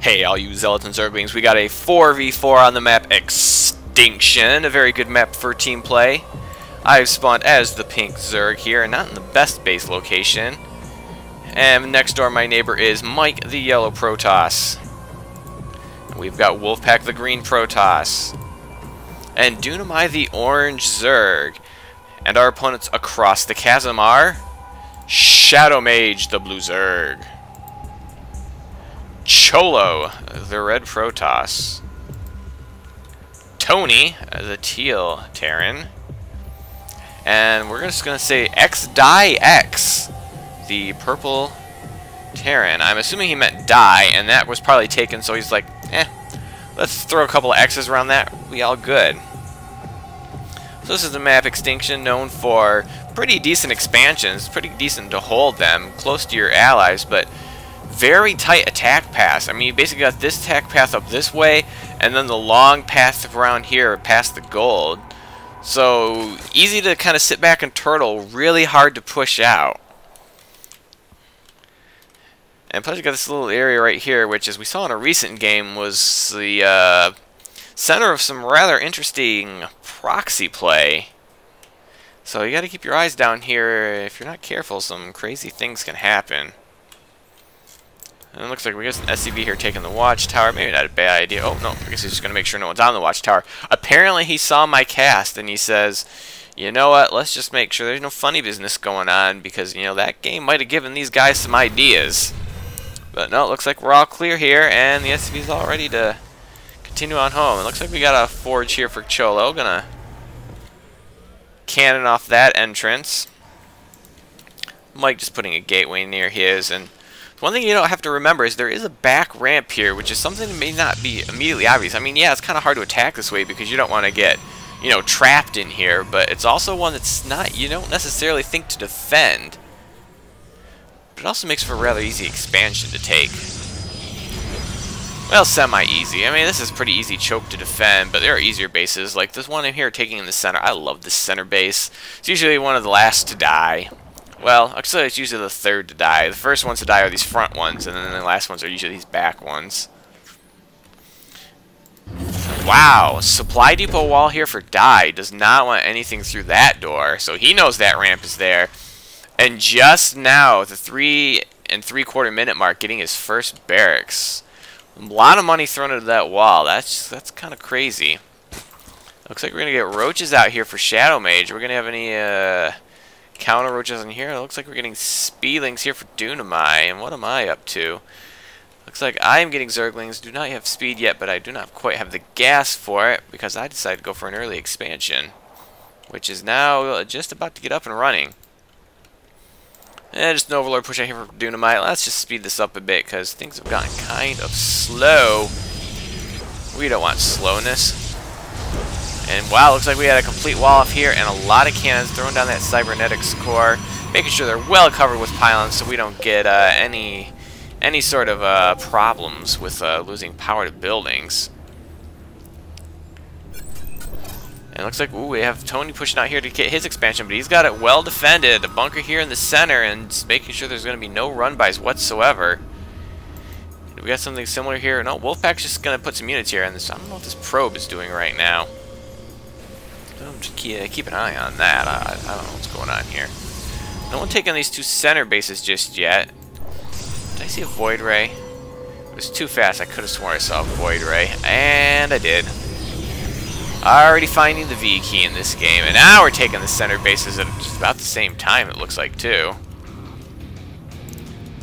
Hey, all you Zealots and Zerglings, we got a 4v4 on the map Extinction, a very good map for team play. I've spawned as the pink Zerg here, and not in the best base location. And next door my neighbor is Mike the yellow Protoss. We've got Wolfpack the green Protoss. And Dunamai the orange Zerg. And our opponents across the chasm are Shadow Mage the blue Zerg, Cholo the red Protoss, Tony the teal Terran, and we're just going to say X the purple Terran. I'm assuming he meant die, and that was probably taken, so he's like, let's throw a couple of X's around that, we'll be all good. So this is the map Extinction, known for pretty decent expansions, pretty decent to hold them close to your allies, but very tight attack paths. I mean, you basically got this attack path up this way, and then the long path around here past the gold. So easy to kind of sit back and turtle, really hard to push out. And plus you got this little area right here, which, as we saw in a recent game, was the center of some rather interesting proxy play. So you got to keep your eyes down here. If you're not careful, some crazy things can happen. And it looks like we got an SCV here taking the watchtower. Maybe not a bad idea. Oh, no. I guess he's just going to make sure no one's on the watchtower. Apparently, he saw my cast, and he says, you know what, let's just make sure there's no funny business going on, because, you know, that game might have given these guys some ideas. But no, it looks like we're all clear here, and the SCV's all ready to continue on home. It looks like we got a forge here for Cholo. Gonna cannon off that entrance. Mike just putting a gateway near his, and one thing you don't have to remember is there is a back ramp here, which is something that may not be immediately obvious. I mean, yeah, it's kind of hard to attack this way because you don't want to get, you know, trapped in here, but it's also one that's not, you don't necessarily think to defend. But it also makes for a rather easy expansion to take. Well, semi-easy. I mean, this is pretty easy choke to defend, but there are easier bases, like this one in here taking in the center. I love this center base. It's usually one of the last to die. Well, actually, it's usually the third to die. The first ones to die are these front ones, and then the last ones are usually these back ones. Wow, supply depot wall here for die. Does not want anything through that door, so he knows that ramp is there. And just now, the 3 3/4 minute mark, getting his first barracks. A lot of money thrown into that wall. That's kind of crazy. Looks like we're gonna get roaches out here for Shadow Mage. We're gonna have any counter roaches in here. It looks like we're getting speedlings here for Dunamai. And what am I up to? Looks like I am getting Zerglings. Do not have speed yet, but I do not quite have the gas for it because I decided to go for an early expansion, which is now just about to get up and running. And just an overlord push out here for Dunamai. Let's just speed this up a bit because things have gotten kind of slow. We don't want slowness. And wow, looks like we had a complete wall off here and a lot of cannons throwing down that cybernetics core, making sure they're well covered with pylons so we don't get any sort of problems with losing power to buildings. And it looks like, ooh, we have Tony pushing out here to get his expansion, but he's got it well defended. A bunker here in the center and making sure there's going to be no run-bys whatsoever. We got something similar here. No, Wolfpack's just going to put some units here, and I don't know what this probe is doing right now. Just keep an eye on that. I don't know what's going on here. No one taking these two center bases just yet. Did I see a Void Ray? It was too fast. I could have sworn I saw a Void Ray. And I did. Already finding the V key in this game. And now we're taking the center bases at just about the same time, it looks like, too.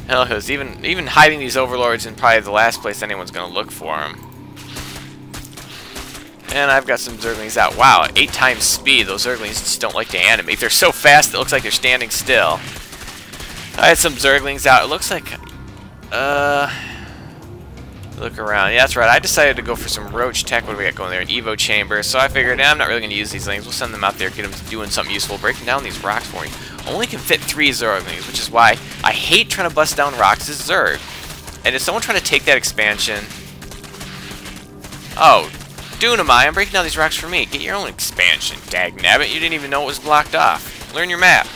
Hell, it was even hiding these overlords in probably the last place anyone's going to look for them. And I've got some Zerglings out. Wow, 8 times speed. Those Zerglings just don't like to animate. They're so fast it looks like they're standing still. I had some Zerglings out. It looks like... look around. Yeah, that's right. I decided to go for some Roach Tech. What do we got going there? An Evo Chamber. So I figured, I'm not really going to use these things. We'll send them out there, get them doing something useful. Breaking down these rocks for me. Only can fit 3 Zerglings, which is why I hate trying to bust down rocks as Zerg. And if someone trying to take that expansion... Oh... Dunamai, I'm breaking down these rocks for me. Get your own expansion, dagnabbit. You didn't even know it was blocked off. Learn your map.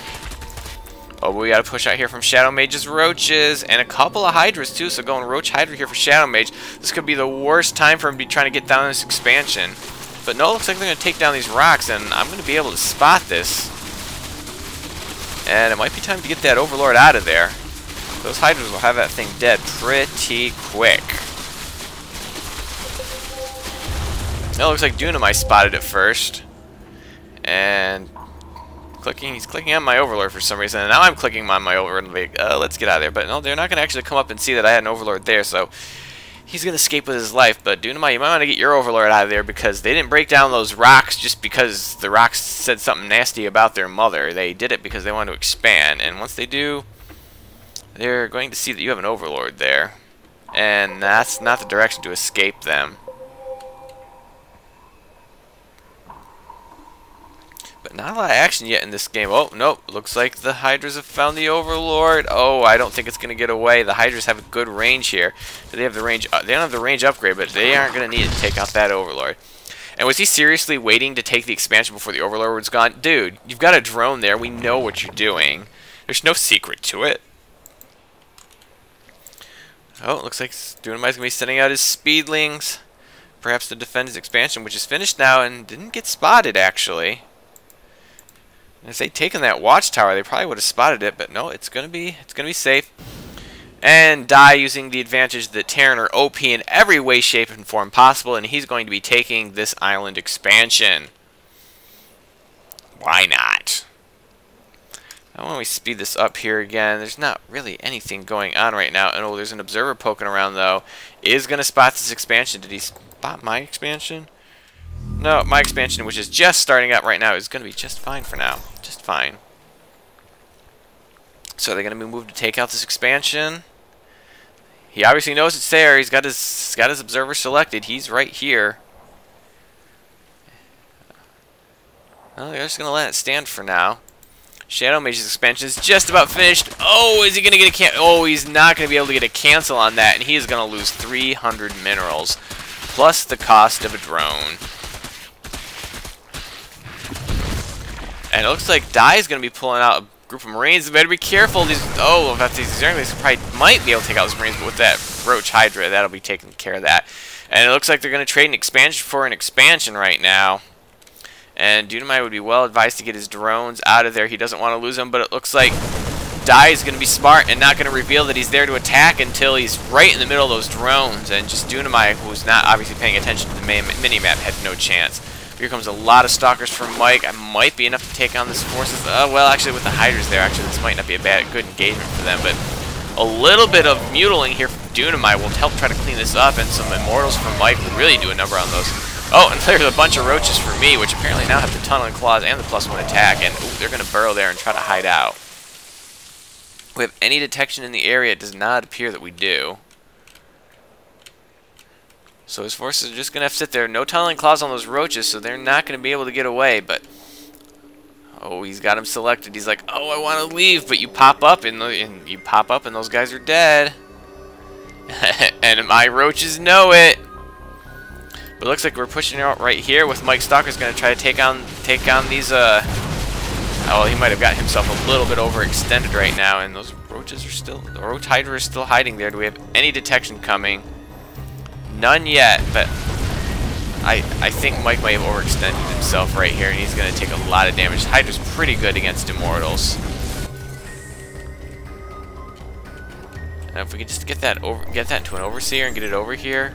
Oh, but we gotta push out here from Shadow Mage's roaches, and a couple of Hydras too, so going Roach Hydra here for Shadow Mage. This could be the worst time for him to be trying to get down this expansion. But no, it looks like they're gonna take down these rocks, and I'm gonna be able to spot this. And it might be time to get that Overlord out of there. Those Hydras will have that thing dead pretty quick. It looks like Dunamite spotted it first. And he's clicking on my Overlord for some reason. And now I'm clicking on my Overlord and like, let's get out of there. But no, they're not going to actually come up and see that I had an Overlord there. So he's going to escape with his life. But Dunamite, you might want to get your Overlord out of there, because they didn't break down those rocks just because the rocks said something nasty about their mother. They did it because they wanted to expand. And once they do, they're going to see that you have an Overlord there. And that's not the direction to escape them. But not a lot of action yet in this game. Oh, nope. Looks like the Hydras have found the Overlord. Oh, I don't think it's going to get away. The Hydras have a good range here. They have the range. They don't have the range upgrade, but they aren't going to need it to take out that Overlord. And was he seriously waiting to take the expansion before the Overlord was gone? Dude, you've got a drone there. We know what you're doing. There's no secret to it. Oh, it looks like Dunamite's going to be sending out his Speedlings. Perhaps to defend his expansion, which is finished now and didn't get spotted, actually. If they'd taken that watchtower, they probably would have spotted it, but no, it's gonna be safe. And Die using the advantage that Terran are OP in every way, shape, and form possible, and he's going to be taking this island expansion. Why not? Now when we speed this up here again, there's not really anything going on right now. And oh, there's an observer poking around though. Is gonna spot this expansion. Did he spot my expansion? No, my expansion, which is just starting up right now, is going to be just fine for now. Just fine. So they're going to be moved to take out this expansion. He obviously knows it's there. He's got his observer selected. He's right here. Well, they're just going to let it stand for now. Shadow Mage's expansion is just about finished. Oh, is he going to get a cancel? Oh, he's not going to be able to get a cancel on that, and he is going to lose 300 minerals, plus the cost of a drone. And it looks like Die is going to be pulling out a group of Marines. You better be careful. These Zerglings probably might be able to take out those Marines, but with that Roach Hydra, that'll be taking care of that. And it looks like they're going to trade an expansion for an expansion right now. And Dunamite would be well advised to get his drones out of there. He doesn't want to lose them, but it looks like Die is going to be smart and not going to reveal that he's there to attack until he's right in the middle of those drones. And just Dunamite, who's not obviously paying attention to the mini-map, had no chance. Here comes a lot of stalkers from Mike. I might be enough to take on this forces. Well, actually, with the Hydras there, actually, this might not be a good engagement for them. But a little bit of mutiling here from Dunamite will help try to clean this up, and some Immortals from Mike would really do a number on those. Oh, and there's a bunch of roaches for me, which apparently now have the Tunneling Claws and the +1 attack, and ooh, they're going to burrow there and try to hide out. We have any detection in the area? It does not appear that we do. So his forces are just going to have to sit there. No Tunneling Claws on those roaches, so they're not going to be able to get away, but... Oh, he's got him selected. He's like, oh, I want to leave, but you pop up, and those guys are dead. And my roaches know it. But it looks like we're pushing out right here with Mike Stalker's going to try to take on these, oh, he might have got himself a little bit overextended right now, and those roaches are still, the Roach Hydra is still hiding there. Do we have any detection coming? None yet, but I think Mike might have overextended himself right here, and he's going to take a lot of damage. Hydra's pretty good against Immortals. And if we could just get that into an Overseer and get it over here.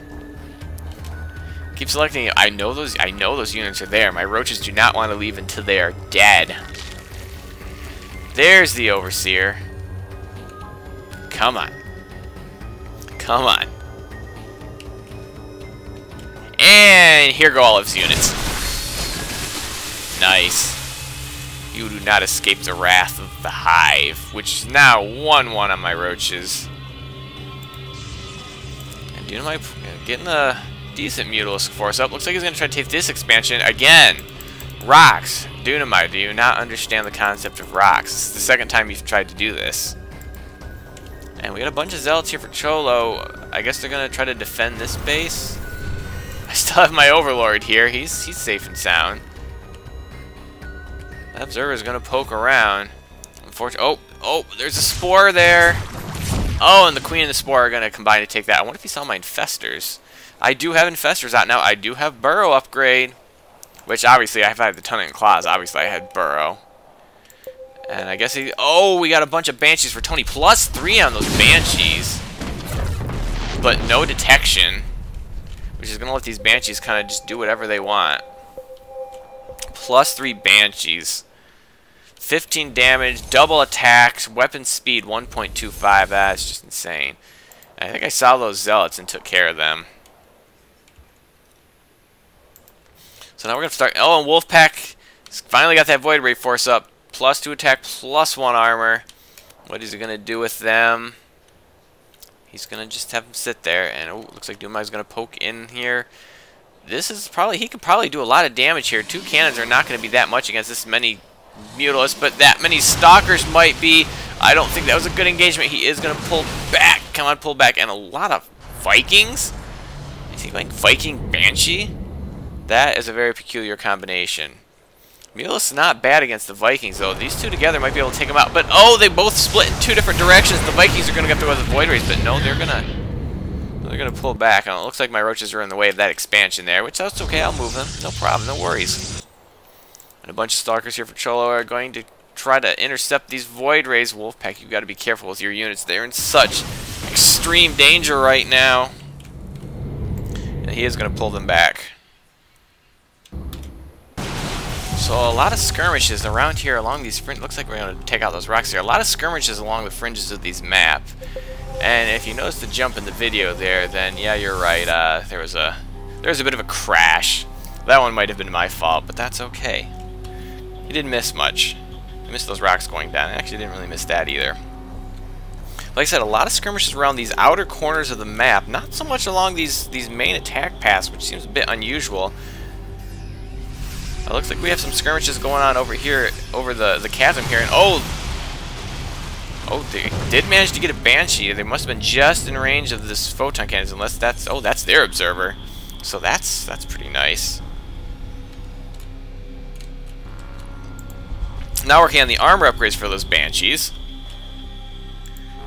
Keep selecting it. I know those units are there. My roaches do not want to leave until they are dead. There's the Overseer. Come on. Come on. And here go all of his units. Nice. You do not escape the wrath of the Hive, which is now 1-1 on my roaches. And Dunamite getting a decent Mutalisk force up. Looks like he's going to try to take this expansion again. Rocks. Dunamite, do you not understand the concept of rocks? This is the second time you've tried to do this. And we got a bunch of Zealots here for Cholo. I guess they're going to try to defend this base. I still have my Overlord here. He's safe and sound. That Observer is going to poke around. Unfortunately, Oh, there's a spore there. Oh, and the queen and the spore are going to combine to take that. I wonder if he saw my infestors. I do have infestors out now. I do have burrow upgrade, which obviously I have had the ton in claws. Obviously I had burrow. And I guess he... Oh, we got a bunch of banshees for Tony. +3 on those banshees. But no detection, which is going to let these banshees kind of just do whatever they want. +3 banshees. 15 damage, double attacks, weapon speed 1.25. That's just insane. I think I saw those zealots and took care of them. So now we're going to start... Oh, and Wolfpack finally got that Void Ray Force up. +2 attack, +1 armor. What is he going to do with them? He's going to just have them sit there. And oh, looks like Doomai's going to poke in here. This is probably... He could probably do a lot of damage here. 2 cannons are not going to be that much against this many Mutalisks, but that many Stalkers might be. I don't think that was a good engagement. He is going to pull back. Come on, pull back. And a lot of Vikings? Is he going Viking Banshee? That is a very peculiar combination. Mutalisks not bad against the Vikings, though. These two together might be able to take them out. But, oh, they both split in 2 different directions. The Vikings are going to have to go with the Void Rays, but no, they're going to pull back. And it looks like my roaches are in the way of that expansion there, which that's okay. I'll move them. No problem. No worries. And a bunch of Stalkers here for Cholo are going to try to intercept these Void Rays. Wolfpack, you've got to be careful with your units. They're in such extreme danger right now. And he is going to pull them back. So a lot of skirmishes around here along these fringes. Looks like we're going to take out those rocks here. A lot of skirmishes along the fringes of these map. And if you notice the jump in the video there, then yeah, you're right. There was a bit of a crash. That one might have been my fault, but that's okay. He didn't miss much. He missed those rocks going down. I actually didn't really miss that either. Like I said, a lot of skirmishes around these outer corners of the map. Not so much along these main attack paths, which seems a bit unusual. It looks like we have some skirmishes going on over here, over the chasm here. And oh, they did manage to get a Banshee. They must have been just in range of this photon cannons, unless that's... Oh, that's their observer. So that's pretty nice. Now working on the armor upgrades for those Banshees.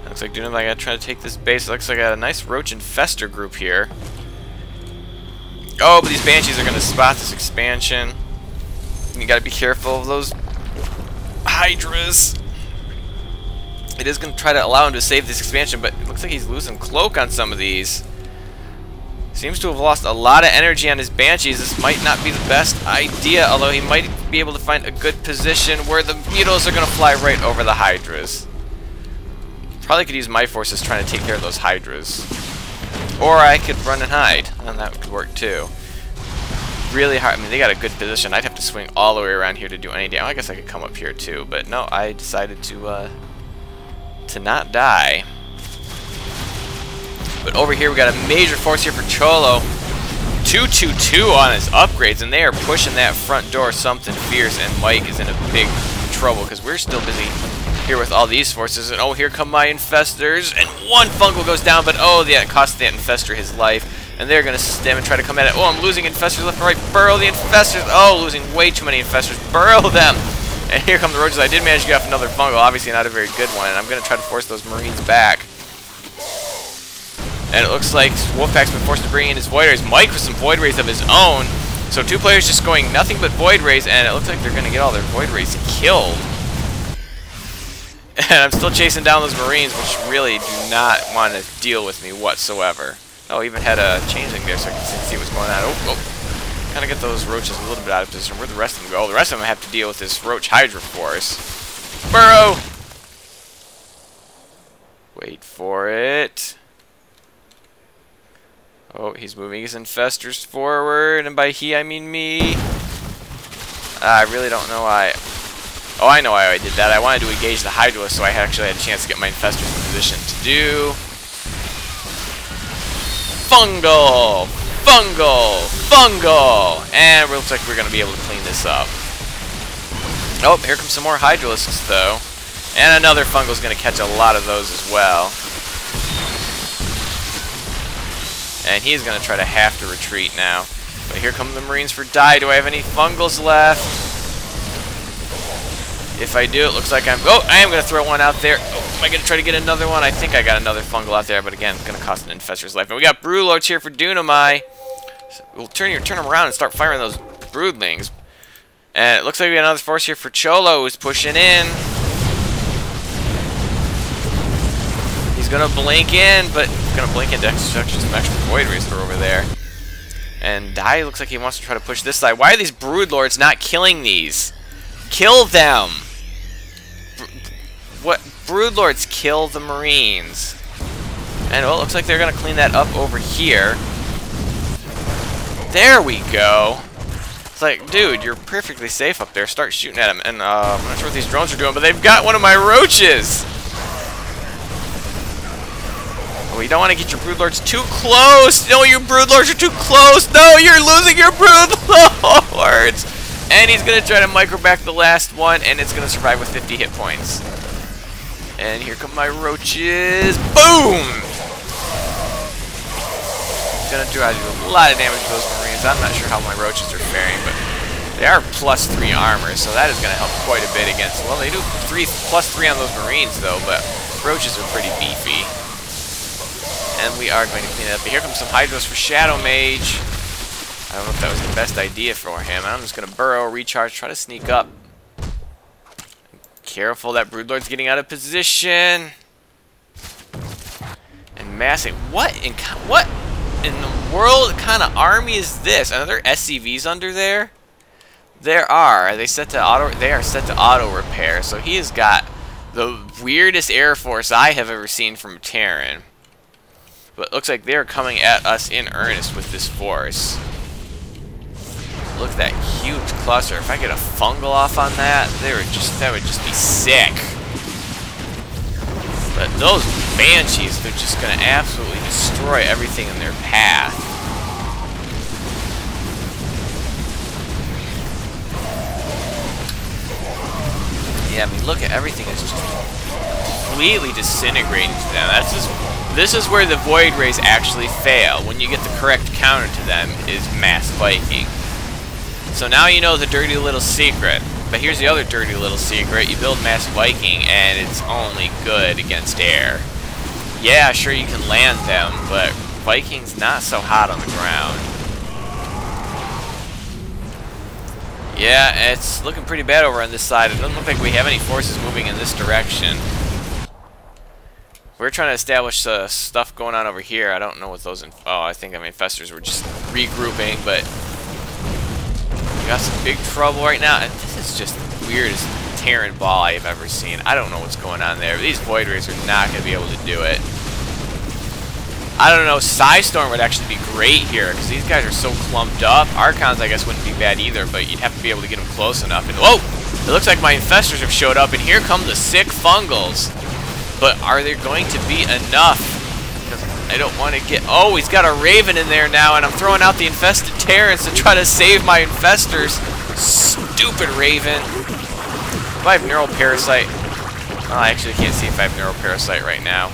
Looks like I gotta try to take this base. Looks like I got a nice Roach Infester group here. Oh, but these Banshees are gonna spot this expansion. You gotta be careful of those Hydras. It is gonna try to allow him to save this expansion, but it looks like he's losing cloak on some of these. Seems to have lost a lot of energy on his Banshees. This might not be the best idea, although he might be able to find a good position where the Mutalisks are going to fly right over the Hydras. Probably could use my forces trying to take care of those Hydras. Or I could run and hide, and that could work too. Really hard. I mean, they got a good position. I'd have to swing all the way around here to do any damage. I guess I could come up here too, but no, I decided to not die. But over here we got a major force here for Cholo. 222 on his upgrades, and they are pushing that front door something fierce, and Mike is in a big trouble because we're still busy here with all these forces. And oh, here come my infestors, and one fungal goes down, but oh, yeah, it cost that infestor his life, and they're going to stem and try to come at it. Oh, I'm losing infestors left and right. Burrow the infestors. Oh, losing way too many infestors. Burrow them. And here come the roaches. I did manage to get off another fungal, obviously not a very good one, and I'm going to try to force those Marines back. And it looks like Wolfpack's been forced to bring in his Void Rays. Mike with some Void Rays of his own. So 2 players just going nothing but Void Rays, and it looks like they're going to get all their Void Rays killed. And I'm still chasing down those Marines, which really do not want to deal with me whatsoever. Oh, I even had a changeling there so I can see what's going on. Oh. Kind of get those roaches a little bit out of position. Where'd the rest of them go? The rest of them have to deal with this Roach Hydra force. Burrow! Wait for it. Oh, he's moving his infestors forward, and by he I mean me. I really don't know why. Oh, I know why I did that. I wanted to engage the Hydra, so I actually had a chance to get my infestors in position to do. Fungal! Fungal! Fungal! And it looks like we're going to be able to clean this up. Oh, here comes some more Hydralisks, though. And another Fungal's going to catch a lot of those as well. And he's going to try to have to retreat now. But here come the Marines for die. Do I have any Fungals left? If I do, it looks like I am going to throw one out there. Oh, am I going to try to get another one? I think I got another fungal out there, but again, it's going to cost an infestor's life. And we got broodlords here for Dunamai. So we'll turn them around and start firing those broodlings. And it looks like we got another force here for Cholo, who's pushing in. He's going to blink in, but he's going to blink into some extra Void Racer over there. And Dai looks like he wants to try to push this side. Why are these broodlords not killing these? Kill them! What? Broodlords kill the Marines. And well, it looks like they're going to clean that up over here. There we go. It's like, dude, you're perfectly safe up there. Start shooting at them. And I'm not sure what these drones are doing, but they've got one of my roaches. Oh, you don't want to get your broodlords too close. No, your broodlords are too close. No, you're losing your broodlords. And he's going to try to micro back the last one, and it's going to survive with 50 hit points. And here come my roaches. Boom! Going to do a lot of damage to those Marines. I'm not sure how my roaches are faring, but they are +3 armor, so that is going to help quite a bit against. Well, they do +3 on those Marines, though, but roaches are pretty beefy. And we are going to clean it up. But here comes some Hydros for Shadow Mage. I don't know if that was the best idea for him. I'm just going to burrow, recharge, try to sneak up. Careful, that Broodlord's getting out of position. And massing. What in the world kind of army is this? Are there SCVs under there? There are. Are they set to auto? They are set to auto repair. So he has got the weirdest air force I have ever seen from Terran. But it looks like they're coming at us in earnest with this force. Look at that huge cluster. If I get a fungal off on that, that would just be sick. But those Banshees, they're just going to absolutely destroy everything in their path. Yeah, I mean, look at everything is just completely disintegrating to them. This is where the Void Rays actually fail. When you get the correct counter to them is Mass Viking. So now you know the dirty little secret. But here's the other dirty little secret. You build Mass Viking and it's only good against air. Yeah, sure you can land them, but Viking's not so hot on the ground. Yeah, it's looking pretty bad over on this side. It doesn't look like we have any forces moving in this direction. We're trying to establish stuff going on over here. I don't know what those... Oh, I think infestors were just regrouping, but... We got some big trouble right now. And this is just the weirdest Terran ball I've ever seen. I don't know what's going on there. These Void Rays are not going to be able to do it. I don't know. Psystorm would actually be great here, because these guys are so clumped up. Archons, I guess, wouldn't be bad either, but you'd have to be able to get them close enough. And whoa! It looks like my infestors have showed up, and here come the sick fungals. But are there going to be enough? Because I don't want to get... Oh, he's got a Raven in there now, and I'm throwing out the infested Terrans to try to save my infestors. Stupid Raven. Do I have Neural Parasite? Oh, I actually can't see if I have Neural Parasite right now.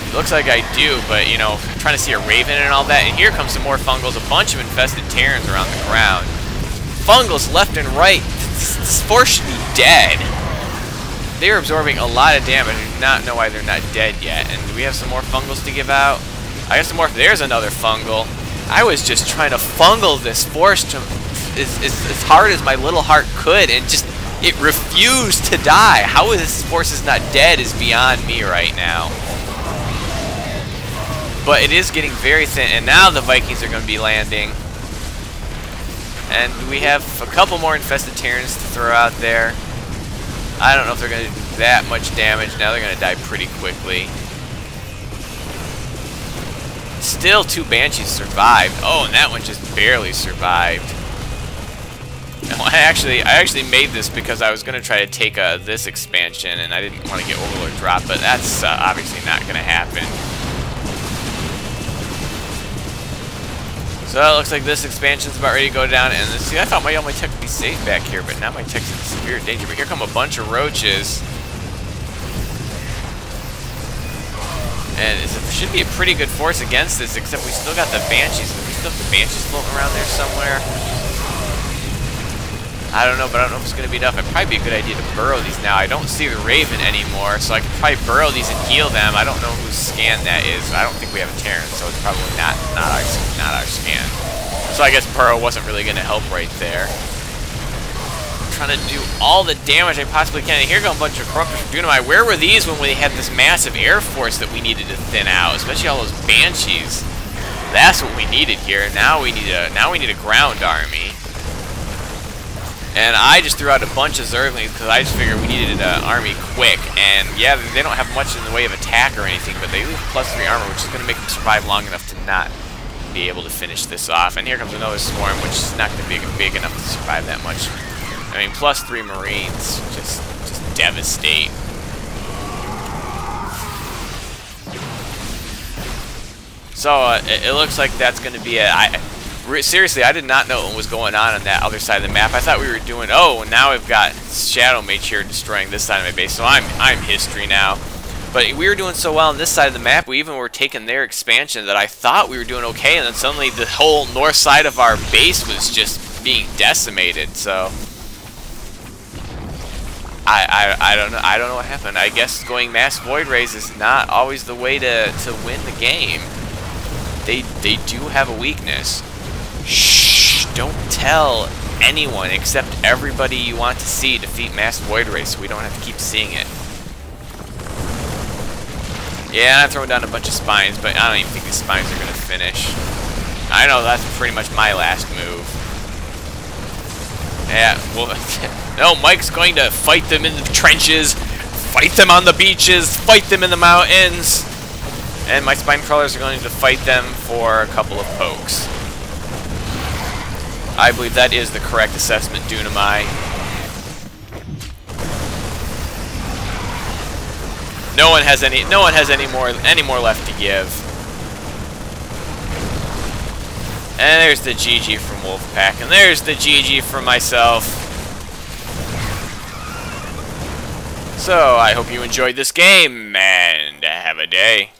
It looks like I do, but, you know, I'm trying to see a Raven and all that. And here comes some more fungals, a bunch of infested Terrans around the ground. Fungals left and right. This force should be dead. They're absorbing a lot of damage. I do not know why they're not dead yet. And do we have some more fungals to give out? I got some more. There's another fungal. I was just trying to fungal this force to as hard as my little heart could, and just it refused to die. How this force is not dead is beyond me right now. But it is getting very thin, and now the Vikings are going to be landing. And we have a couple more infested Terrans to throw out there. I don't know if they're going to do that much damage. Now they're going to die pretty quickly. Still 2 Banshees survived. Oh, and that one just barely survived. No, I actually made this because I was going to try to take this expansion, and I didn't want to get Overlord drop, but that's obviously not going to happen. So it looks like this expansion's about ready to go down, and see, I thought all my tech would be safe back here, but now my tech's in severe danger. But here come a bunch of roaches. And it should be a pretty good force against this, except we still got the Banshees. We still have the Banshees floating around there somewhere. I don't know, but I don't know if it's going to be enough. It'd probably be a good idea to burrow these now. I don't see the Raven anymore, so I could probably burrow these and heal them. I don't know whose scan that is. I don't think we have a Terran, so it's probably not our scan. So I guess burrow wasn't really going to help right there. I'm trying to do all the damage I possibly can. And here go a bunch of corruptors from Dunamai. Where were these when we had this massive air force that we needed to thin out, especially all those Banshees? That's what we needed here. Now we need a ground army. And I just threw out a bunch of Zerglings because I just figured we needed an army quick. And yeah, they don't have much in the way of attack or anything, but they leave +3 armor, which is going to make them survive long enough to not be able to finish this off. And here comes another swarm, which is not going to be big enough to survive that much. I mean, +3 Marines just devastate. So it looks like that's going to be it. Seriously, I did not know what was going on that other side of the map. I thought we were doing, oh, now we've got Shadow Mage here destroying this side of my base, so I'm history now. But we were doing so well on this side of the map, we even were taking their expansion that I thought we were doing okay, and then suddenly the whole north side of our base was just being decimated, so I don't know what happened. I guess going mass void rays is not always the way to win the game. They do have a weakness. Shh, don't tell anyone except everybody you want to see defeat mass void rays so we don't have to keep seeing it. Yeah, I'm throwing down a bunch of spines, but I don't even think these spines are going to finish. I know that's pretty much my last move. Yeah, well, no, Mike's going to fight them in the trenches, fight them on the beaches, fight them in the mountains, and my spine crawlers are going to fight them for a couple of pokes. I believe that is the correct assessment, Dunamai. No one has any more left to give. And there's the GG from Wolfpack, and there's the GG from myself. So I hope you enjoyed this game, and have a day.